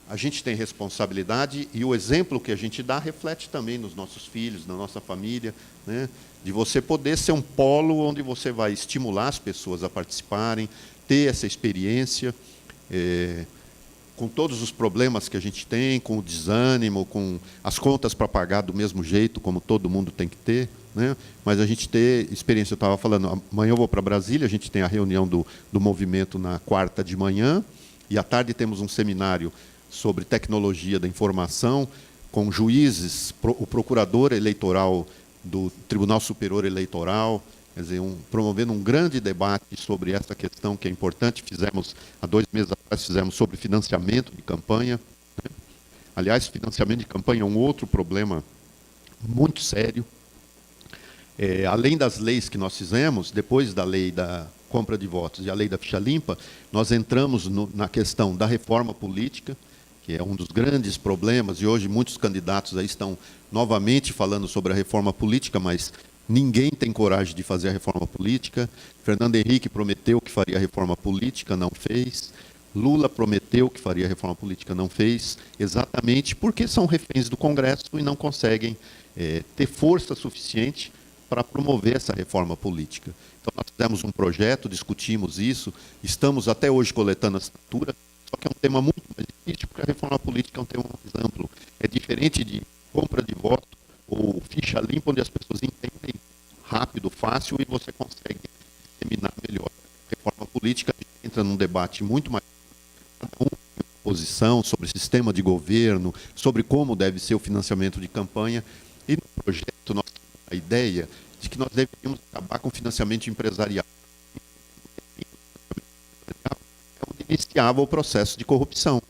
A gente tem responsabilidade e o exemplo que a gente dá reflete também nos nossos filhos, na nossa família, né? De você poder ser um polo onde você vai estimular as pessoas a participarem, ter essa experiência, com todos os problemas que a gente tem, com o desânimo, com as contas para pagar do mesmo jeito, como todo mundo tem que ter, né? Mas a gente ter experiência. Eu estava falando, amanhã eu vou para Brasília, a gente tem a reunião do movimento na quarta de manhã, e à tarde temos um seminário sobre tecnologia da informação, com juízes, o procurador eleitoral do Tribunal Superior Eleitoral, quer dizer, promovendo um grande debate sobre essa questão que é importante. Fizemos, há 2 meses atrás, fizemos sobre financiamento de campanha, né? Aliás, financiamento de campanha é um outro problema muito sério. Além das leis que nós fizemos, depois da lei da compra de votos e a lei da ficha limpa, nós entramos na questão da reforma política, que é um dos grandes problemas, e hoje muitos candidatos aí estão novamente falando sobre a reforma política, mas ninguém tem coragem de fazer a reforma política. Fernando Henrique prometeu que faria a reforma política, não fez. Lula prometeu que faria a reforma política, não fez, exatamente porque são reféns do Congresso e não conseguem ter força suficiente para promover essa reforma política. Então, nós fizemos um projeto, discutimos isso, estamos até hoje coletando assinatura, só que é um tema muito mais difícil, porque a reforma política é um tema mais amplo. É diferente de compra de voto ou ficha limpa, onde as pessoas entendem rápido, fácil, e você consegue terminar melhor. A reforma política entra num debate muito mais posição sobre sistema de governo, sobre como deve ser o financiamento de campanha, e no projeto nós temos a ideia de que nós deveríamos acabar com o financiamento empresarial. Onde iniciava o processo de corrupção,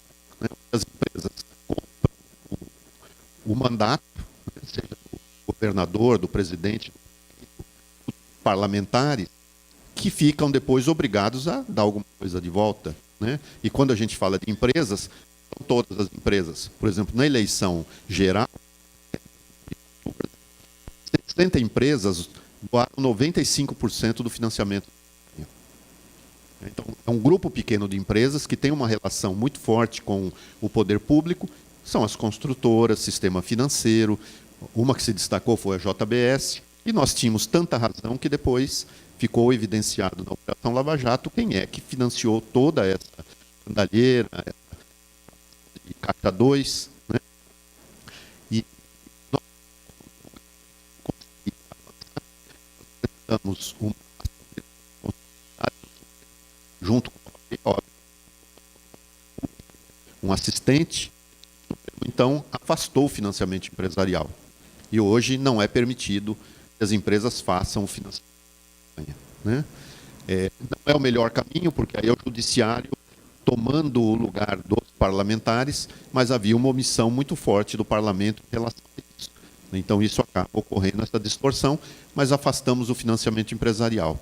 né? As empresas compram o mandato, né, seja do governador, do presidente, dos parlamentares, que ficam depois obrigados a dar alguma coisa de volta, né? E quando a gente fala de empresas, são todas as empresas. Por exemplo, na eleição geral, 60 empresas doaram 95% do financiamento. Então, é um grupo pequeno de empresas que tem uma relação muito forte com o poder público, são as construtoras, sistema financeiro. Uma que se destacou foi a JBS, e nós tínhamos tanta razão que depois ficou evidenciado na Operação Lava Jato quem é que financiou toda essa bandalheira, de Caixa 2, né? E nós conseguimos junto com um assistente, então afastou o financiamento empresarial. E hoje não é permitido que as empresas façam o financiamento, né? Não é o melhor caminho, porque aí é o judiciário tomando o lugar dos parlamentares, mas havia uma omissão muito forte do parlamento em relação a isso. Então isso acaba ocorrendo, essa distorção, mas afastamos o financiamento empresarial.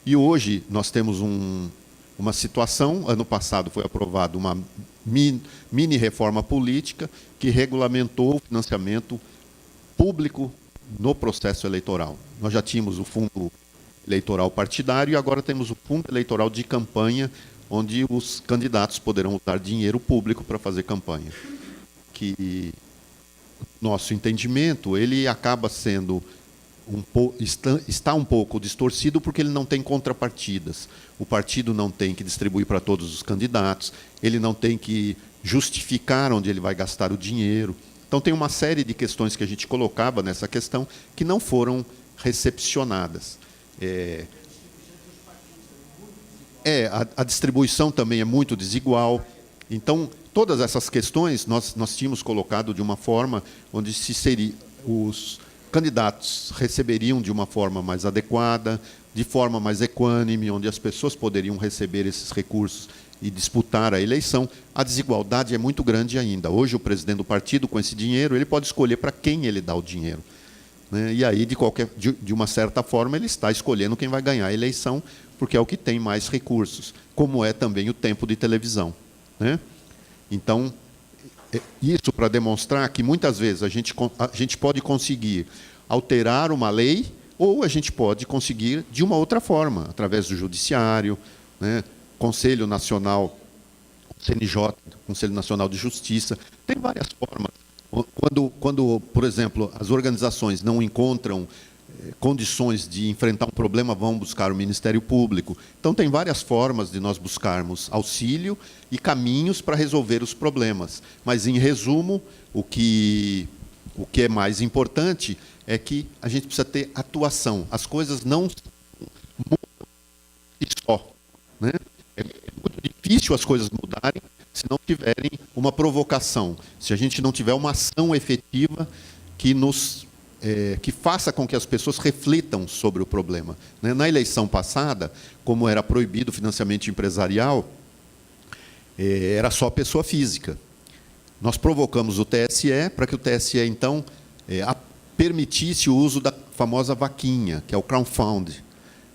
E hoje nós temos uma situação, ano passado foi aprovada uma mini reforma política que regulamentou o financiamento público no processo eleitoral. Nós já tínhamos o fundo eleitoral partidário e agora temos o fundo eleitoral de campanha, onde os candidatos poderão usar dinheiro público para fazer campanha. Que, nosso entendimento, ele acaba sendo está um pouco distorcido porque ele não tem contrapartidas. O partido não tem que distribuir para todos os candidatos, ele não tem que justificar onde ele vai gastar o dinheiro. Então, tem uma série de questões que a gente colocava nessa questão que não foram recepcionadas. A distribuição também é muito desigual. Então, todas essas questões nós tínhamos colocado de uma forma onde os candidatos receberiam de uma forma mais adequada, de forma mais equânime, onde as pessoas poderiam receber esses recursos e disputar a eleição. A desigualdade é muito grande ainda. Hoje, o presidente do partido, com esse dinheiro, ele pode escolher para quem ele dá o dinheiro. né? E aí, de uma certa forma, ele está escolhendo quem vai ganhar a eleição, porque é o que tem mais recursos, como é também o tempo de televisão, né? Então, isso para demonstrar que, muitas vezes, a gente pode conseguir alterar uma lei, ou a gente pode conseguir de uma outra forma, através do judiciário, né? Conselho Nacional, CNJ, Conselho Nacional de Justiça, tem várias formas. Quando, por exemplo, as organizações não encontram condições de enfrentar um problema, vão buscar o Ministério Público. Então, tem várias formas de nós buscarmos auxílio e caminhos para resolver os problemas. Mas, em resumo, o que é mais importante é que a gente precisa ter atuação. As coisas não mudam de só, né? É muito difícil as coisas mudarem se não tiverem uma provocação, se a gente não tiver uma ação efetiva que faça com que as pessoas reflitam sobre o problema, né? Na eleição passada, como era proibido o financiamento empresarial, era só pessoa física. Nós provocamos o TSE para que o TSE, então, permitisse o uso da famosa vaquinha, que é o crowdfunding,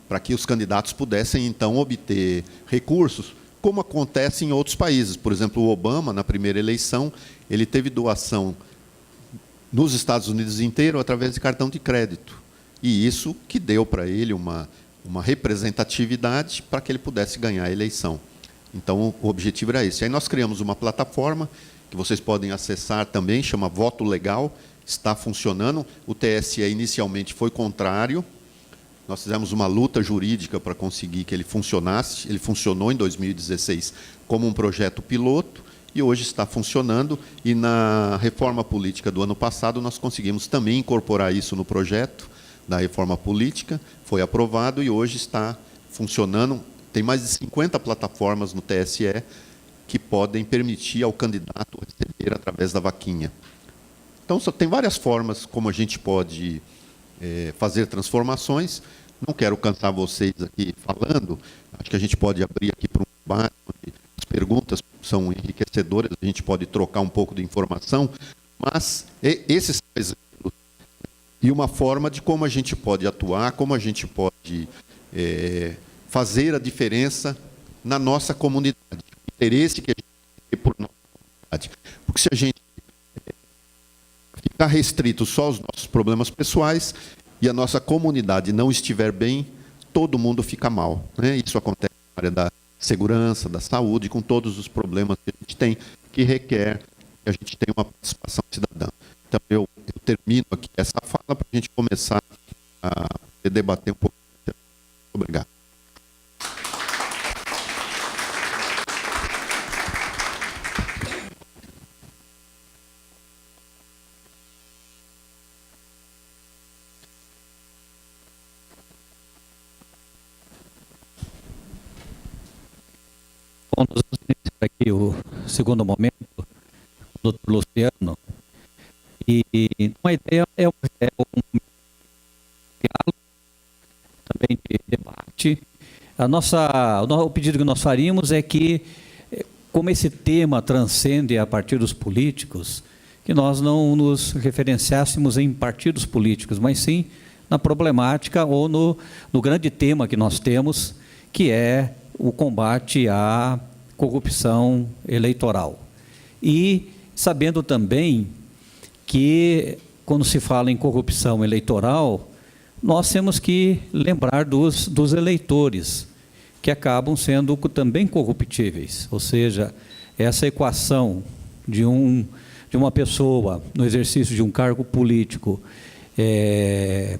para que os candidatos pudessem, então, obter recursos, como acontece em outros países. Por exemplo, o Obama, na primeira eleição, ele teve doação nos Estados Unidos inteiro através de cartão de crédito. E isso que deu para ele uma representatividade para que ele pudesse ganhar a eleição. Então, o objetivo era esse. Aí nós criamos uma plataforma que vocês podem acessar também, chama Voto Legal, está funcionando. O TSE inicialmente foi contrário. Nós fizemos uma luta jurídica para conseguir que ele funcionasse. Ele funcionou em 2016 como um projeto piloto e hoje está funcionando. E na reforma política do ano passado, nós conseguimos também incorporar isso no projeto da reforma política. Foi aprovado e hoje está funcionando. Tem mais de 50 plataformas no TSE que podem permitir ao candidato receber através da vaquinha. Então, tem várias formas como a gente pode fazer transformações. Não quero cansar vocês aqui falando, acho que a gente pode abrir aqui para um debate, onde as perguntas são enriquecedoras, a gente pode trocar um pouco de informação, mas esses exemplos e uma forma de como a gente pode atuar, como a gente pode fazer a diferença na nossa comunidade, o interesse que a gente tem por nossa comunidade. Porque se a gente ficar restrito só aos nossos problemas pessoais e a nossa comunidade não estiver bem, todo mundo fica mal, né? Isso acontece na área da segurança, da saúde, com todos os problemas que a gente tem, que requer que a gente tenha uma participação cidadã. Então, eu termino aqui essa fala para a gente começar a debater um pouco. Obrigado. Bom, nós vamos iniciar aqui o segundo momento, o Dr. Luciano, e uma ideia é um diálogo, também de debate. O pedido que nós faríamos é que, como esse tema transcende a partidos políticos, que nós não nos referenciássemos em partidos políticos, mas sim na problemática ou no grande tema que nós temos, que é o combate à corrupção eleitoral. E sabendo também que, quando se fala em corrupção eleitoral, nós temos que lembrar dos eleitores, que acabam sendo também corruptíveis. Ou seja, essa equação de uma pessoa no exercício de um cargo político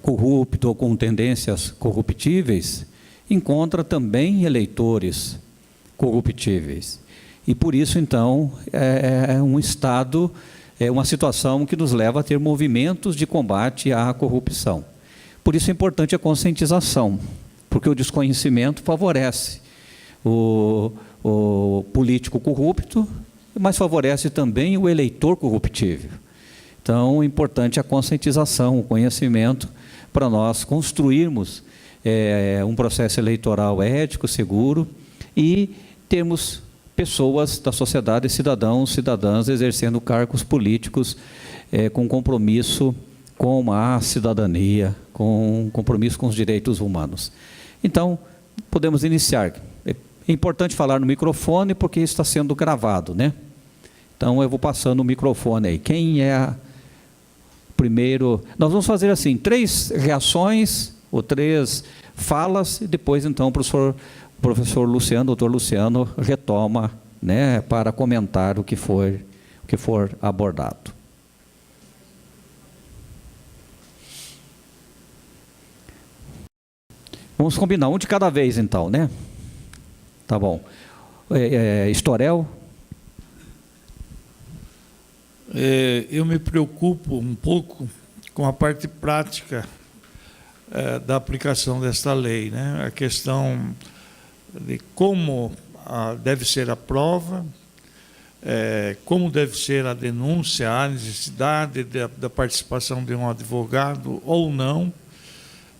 corrupto ou com tendências corruptíveis, encontra também eleitores corruptíveis. E por isso, então, um Estado, uma situação que nos leva a ter movimentos de combate à corrupção. Por isso é importante a conscientização, porque o desconhecimento favorece o político corrupto, mas favorece também o eleitor corruptível. Então, é importante a conscientização, o conhecimento, para nós construirmos um processo eleitoral ético, seguro, e termos pessoas da sociedade, cidadãos, cidadãs, exercendo cargos políticos com compromisso com a cidadania, com compromisso com os direitos humanos. Então, podemos iniciar. É importante falar no microfone, porque isso está sendo gravado, né? Então, eu vou passando o microfone aí. Quem é primeiro? Nós vamos fazer assim, 3 reações, ou 3 falas, e depois, então, o professor Luciano, doutor Luciano, retoma, né, para comentar o que for abordado. Vamos combinar, um de cada vez, então, né? Tá bom. Estorel? Eu me preocupo um pouco com a parte prática da aplicação desta lei, né? A questão de como deve ser a prova, como deve ser a denúncia, a necessidade da participação de um advogado ou não,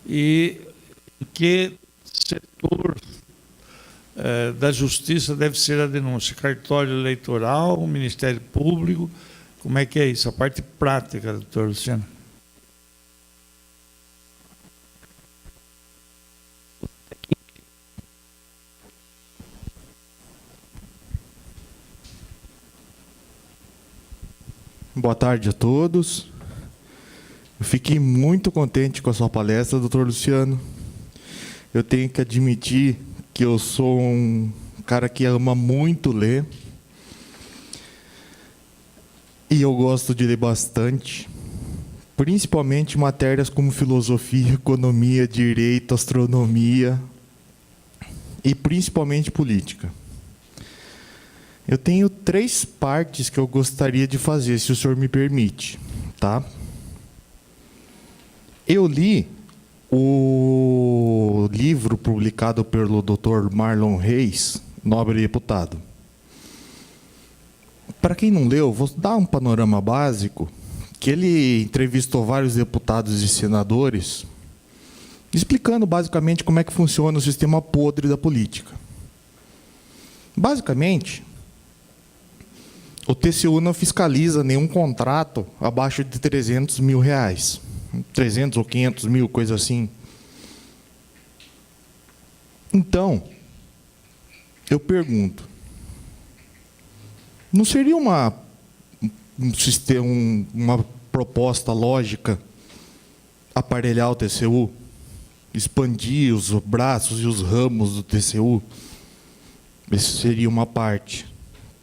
e em que setor da Justiça deve ser a denúncia, cartório eleitoral, Ministério Público, como é que é isso? A parte prática, doutor Luciano. Boa tarde a todos. Eu fiquei muito contente com a sua palestra, doutor Luciano. Eu tenho que admitir que eu sou um cara que ama muito ler. E eu gosto de ler bastante, principalmente matérias como filosofia, economia, direito, astronomia e principalmente política. Eu tenho 3 partes que eu gostaria de fazer, se o senhor me permite, tá? Eu li o livro publicado pelo Dr. Marlon Reis, nobre deputado. Para quem não leu, vou dar um panorama básico, que ele entrevistou vários deputados e senadores, explicando basicamente como é que funciona o sistema podre da política. Basicamente, o TCU não fiscaliza nenhum contrato abaixo de R$300 mil. 300 ou 500 mil, coisa assim. Então, eu pergunto, não seria uma proposta lógica aparelhar o TCU, expandir os braços e os ramos do TCU? Essa seria uma parte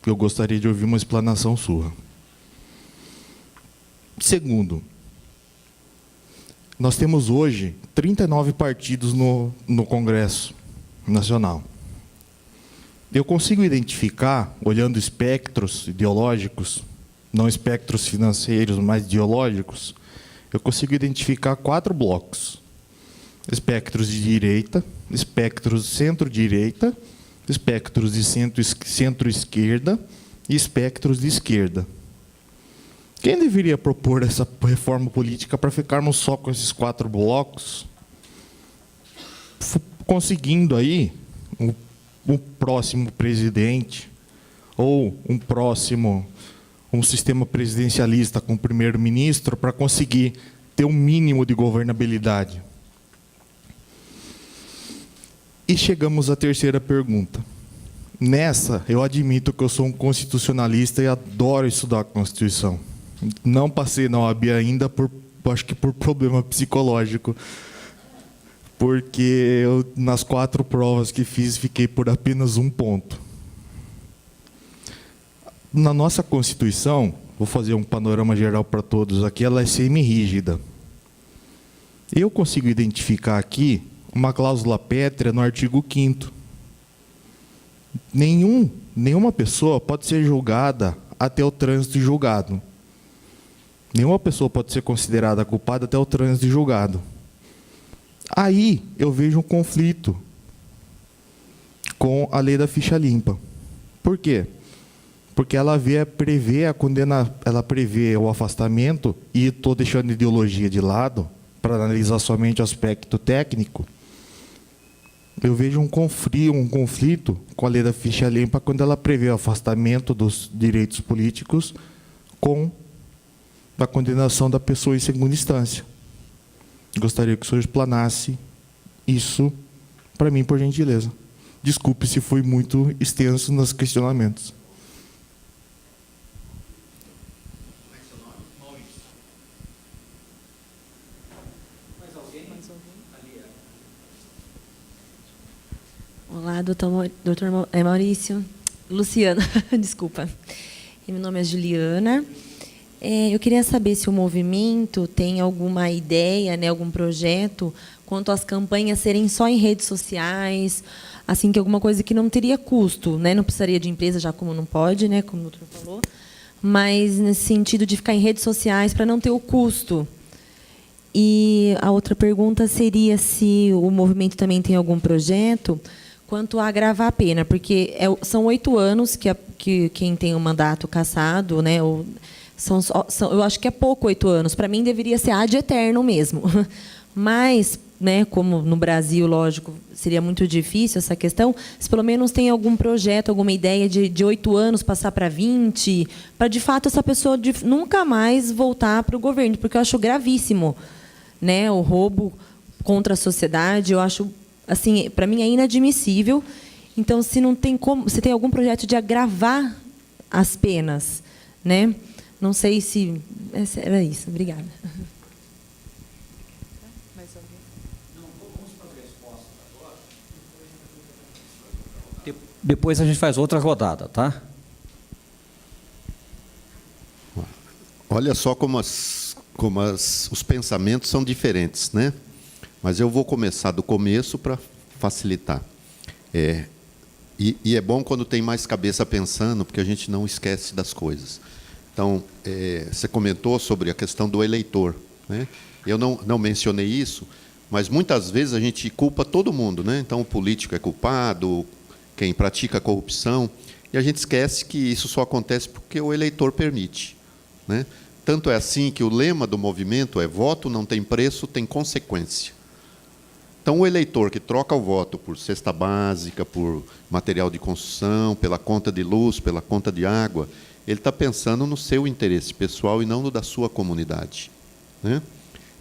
que eu gostaria de ouvir uma explanação sua. Segundo, nós temos hoje 39 partidos no Congresso Nacional. Eu consigo identificar, olhando espectros ideológicos, não espectros financeiros, mas ideológicos, eu consigo identificar 4 blocos. Espectros de direita, espectros de centro-direita, espectros de centro-esquerda e espectros de esquerda. Quem deveria propor essa reforma política para ficarmos só com esses 4 blocos, conseguindo aí um próximo presidente ou um sistema presidencialista com o primeiro-ministro para conseguir ter um mínimo de governabilidade? E chegamos à terceira pergunta. Nessa, eu admito que eu sou um constitucionalista e adoro estudar a Constituição. Não passei na OAB ainda, acho que por problema psicológico, porque eu, nas 4 provas que fiz, fiquei por apenas 1 ponto. Na nossa Constituição, vou fazer um panorama geral para todos aqui, ela é semi-rígida. Eu consigo identificar aqui uma cláusula pétrea no artigo 5º. Nenhuma pessoa pode ser julgada até o trânsito de julgado. Nenhuma pessoa pode ser considerada culpada até o trânsito de julgado. Aí eu vejo um conflito com a lei da ficha limpa. Por quê? Porque ela prevê a condena, ela prevê o afastamento, e estou deixando a ideologia de lado para analisar somente o aspecto técnico. Eu vejo um conflito com a lei da ficha limpa quando ela prevê o afastamento dos direitos políticos com da condenação da pessoa em segunda instância. Gostaria que o senhor explanasse isso para mim, por gentileza. Desculpe se fui muito extenso nos questionamentos. Olá, doutor Maurício. Luciana, desculpa. Meu nome é Juliana. Eu queria saber se o movimento tem alguma ideia, né, algum projeto quanto às campanhas serem só em redes sociais, assim, que alguma coisa que não teria custo, né, não precisaria de empresa, já como não pode, né, como o doutor falou, mas nesse sentido de ficar em redes sociais para não ter o custo. E a outra pergunta seria se o movimento também tem algum projeto quanto a agravar a pena, porque são 8 anos que quem tem o mandato cassado, né, eu acho que é pouco 8 anos. Para mim, deveria ser ad eterno mesmo. Mas, né, como no Brasil, lógico, seria muito difícil essa questão, se pelo menos tem algum projeto, alguma ideia de 8 anos passar para 20, para, de fato, essa pessoa nunca mais voltar para o governo, porque eu acho gravíssimo, né, o roubo contra a sociedade, eu acho, assim, para mim é inadmissível. Então, se não tem como, se tem algum projeto de agravar as penas, né? Não sei se era isso. Obrigada. Depois a gente faz outra rodada, tá? Olha só como os pensamentos são diferentes, né? Mas eu vou começar do começo para facilitar. E é bom quando tem mais cabeça pensando, porque a gente não esquece das coisas. Então, você comentou sobre a questão do eleitor, né? Eu não mencionei isso, mas muitas vezes a gente culpa todo mundo, né? Então, o político é culpado, quem pratica a corrupção, e a gente esquece que isso só acontece porque o eleitor permite, né? Tanto é assim que o lema do movimento é: voto não tem preço, tem consequência. Então, o eleitor que troca o voto por cesta básica, por material de construção, pela conta de luz, pela conta de água, ele está pensando no seu interesse pessoal e não no da sua comunidade, né?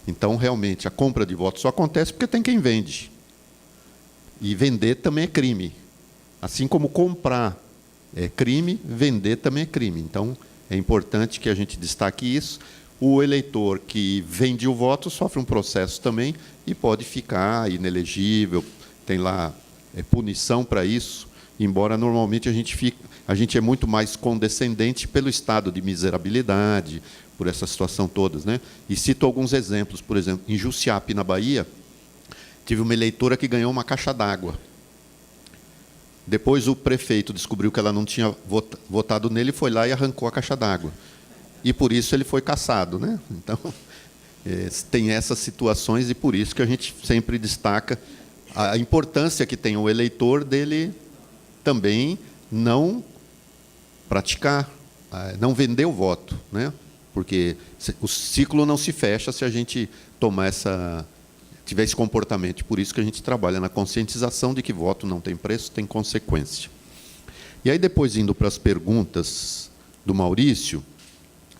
Então, realmente, a compra de votos só acontece porque tem quem vende. E vender também é crime. Assim como comprar é crime, vender também é crime. Então, é importante que a gente destaque isso. O eleitor que vende o voto sofre um processo também e pode ficar inelegível, tem lá punição para isso, embora normalmente a gente é muito mais condescendente pelo estado de miserabilidade, por essa situação todas, né? E cito alguns exemplos. Por exemplo, em Jussiape, na Bahia, tive uma eleitora que ganhou uma caixa d'água. Depois o prefeito descobriu que ela não tinha votado nele, foi lá e arrancou a caixa d'água. E por isso ele foi cassado, né? Então, tem essas situações e por isso que a gente sempre destaca a importância que tem o eleitor dele também não praticar, não vender o voto, né? Porque o ciclo não se fecha se a gente tiver esse comportamento. Por isso que a gente trabalha na conscientização de que voto não tem preço, tem consequência. E aí, depois, indo para as perguntas do Maurício,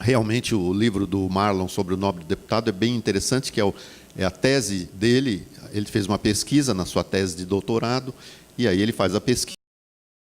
realmente o livro do Marlon sobre o nobre deputado é bem interessante, que é a tese dele. Ele fez uma pesquisa na sua tese de doutorado, e aí ele faz a pesquisa